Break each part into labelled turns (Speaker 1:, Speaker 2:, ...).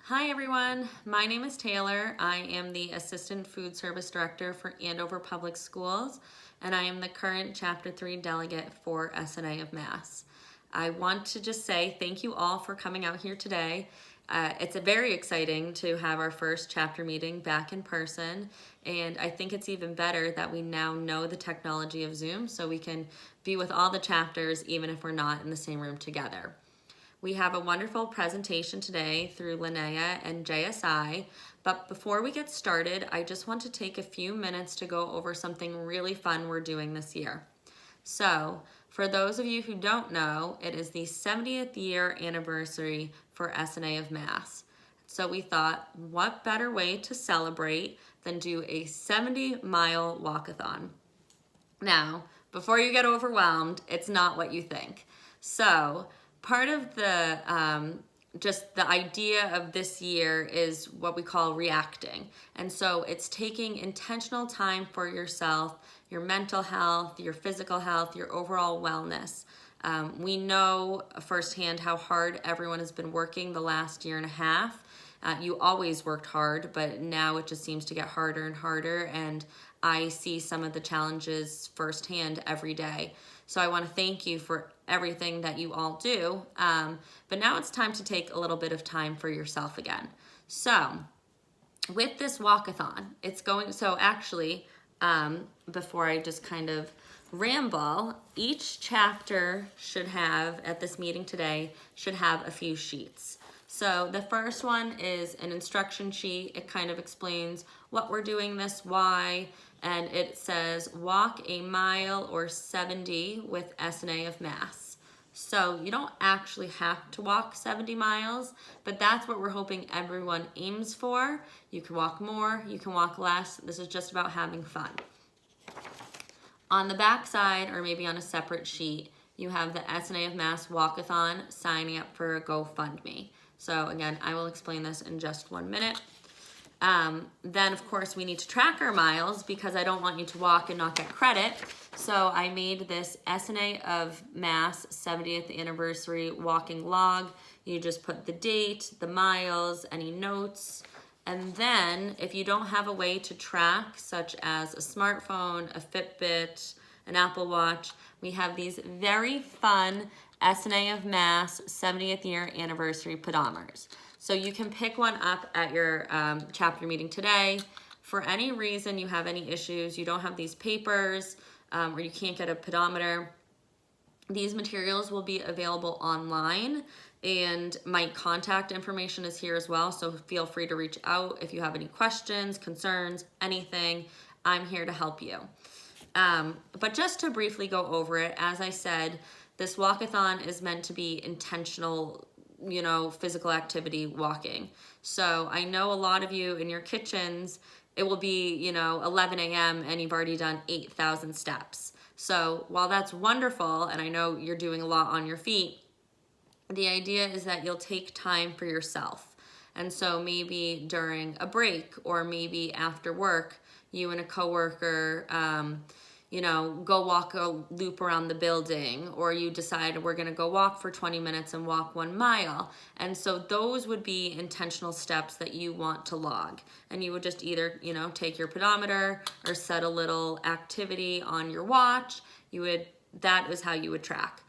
Speaker 1: Hi everyone, my name is Taylor. I am the Assistant Food Service Director for Andover Public Schools, and I am the current Chapter 3 delegate for SNA of Mass. I want to just say thank you all for coming out here today. It's very exciting to have our first chapter meeting back in person, and I think it's even better that we now know the technology of Zoom so we can be with all the chapters even if we're not in the same room together. We have a wonderful presentation today through Linnea and JSI, but before we get started, I just want to take a few minutes to go over something really fun we're doing this year. So, for those of you who don't know, it is the 70th year anniversary for SNA of Mass. So we thought, what better way to celebrate than do a 70-mile walkathon? Now, before you get overwhelmed, it's not what you think. So, part of the just the idea of this year is what we call reacting. And so it's taking intentional time for yourself, your mental health, your physical health, your overall wellness. We know firsthand how hard everyone has been working the last year and a half. You always worked hard, but now it just seems to get harder and harder, and I see some of the challenges firsthand every day. So I want to thank you for everything that you all do, but now it's time to take a little bit of time for yourself again. So with this walkathon, before I just kind of ramble, each chapter should have, at this meeting today, should have a few sheets. So the first one is an instruction sheet. It kind of explains what we're doing this, why, and it says walk a mile or 70 with SNA of Mass. So you don't actually have to walk 70 miles, but that's what we're hoping everyone aims for. You can walk more, you can walk less. This is just about having fun. On the back side, or maybe on a separate sheet, you have the SNA of Mass Walkathon signing up for a GoFundMe. So again, I will explain this in just 1 minute. Then of course we need to track our miles because I don't want you to walk and not get credit. So I made this SNA of Mass 70th anniversary walking log. You just put the date, the miles, any notes, and then if you don't have a way to track, such as a smartphone, a Fitbit, an Apple Watch, we have these very fun SNA of Mass 70th year anniversary pedometers. So you can pick one up at your chapter meeting today. For any reason you have any issues, you don't have these papers, or you can't get a pedometer, these materials will be available online, and my contact information is here as well, so feel free to reach out if you have any questions, concerns, anything. I'm here to help you. But just to briefly go over it, as I said, this walkathon is meant to be intentional, physical activity walking. So I know a lot of you in your kitchens, it will be, 11 a.m. and you've already done 8,000 steps. So while that's wonderful, and I know you're doing a lot on your feet, the idea is that you'll take time for yourself. And so maybe during a break or maybe after work, you and a coworker, go walk a loop around the building, or you decide we're going to go walk for 20 minutes and walk 1 mile. And so those would be intentional steps that you want to log. And you would just either, take your pedometer or set a little activity on your watch. That is how you would track.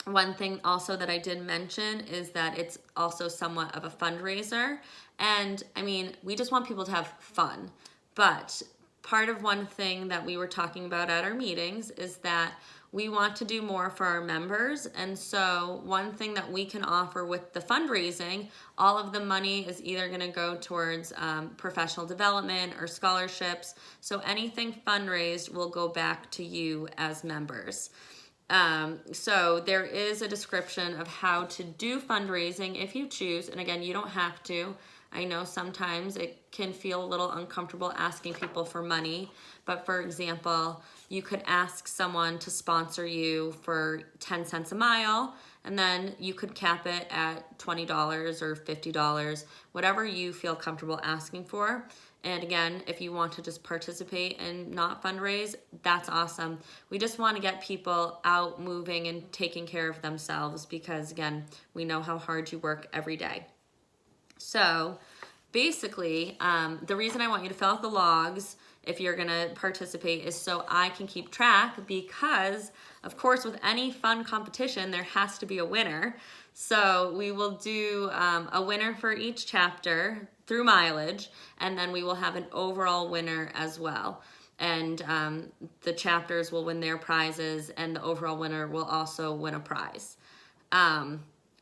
Speaker 1: One thing also that I did mention is that it's also somewhat of a fundraiser. And we just want people to have fun. But part of one thing that we were talking about at our meetings is that we want to do more for our members. And so one thing that we can offer with the fundraising, all of the money is either going to go towards professional development or scholarships. So anything fundraised will go back to you as members. So there is a description of how to do fundraising if you choose. And again, you don't have to. I know sometimes it can feel a little uncomfortable asking people for money, but for example, you could ask someone to sponsor you for 10 cents a mile, and then you could cap it at $20 or $50, whatever you feel comfortable asking for. And again, if you want to just participate and not fundraise, that's awesome. We just want to get people out moving and taking care of themselves because, again, we know how hard you work every day. So basically, the reason I want you to fill out the logs if you're going to participate is so I can keep track because, of course, with any fun competition, there has to be a winner. So we will do a winner for each chapter through mileage, and then we will have an overall winner as well. And the chapters will win their prizes, and the overall winner will also win a prize.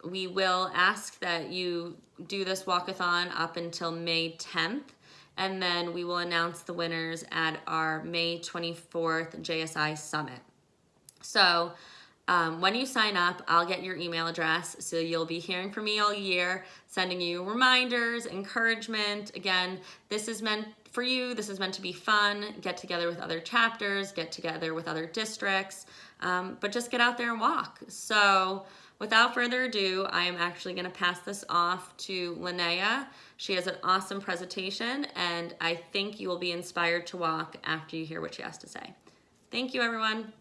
Speaker 1: We will ask that you do this walkathon up until May 10th, and then we will announce the winners at our May 24th JSI Summit. So when you sign up, I'll get your email address, so you'll be hearing from me all year, sending you reminders, encouragement. Again, this is meant for you. This is meant to be fun. Get together with other chapters, get together with other districts, but just get out there and walk. So without further ado, I am actually going to pass this off to Linnea. She has an awesome presentation, and I think you will be inspired to walk after you hear what she has to say. Thank you, everyone.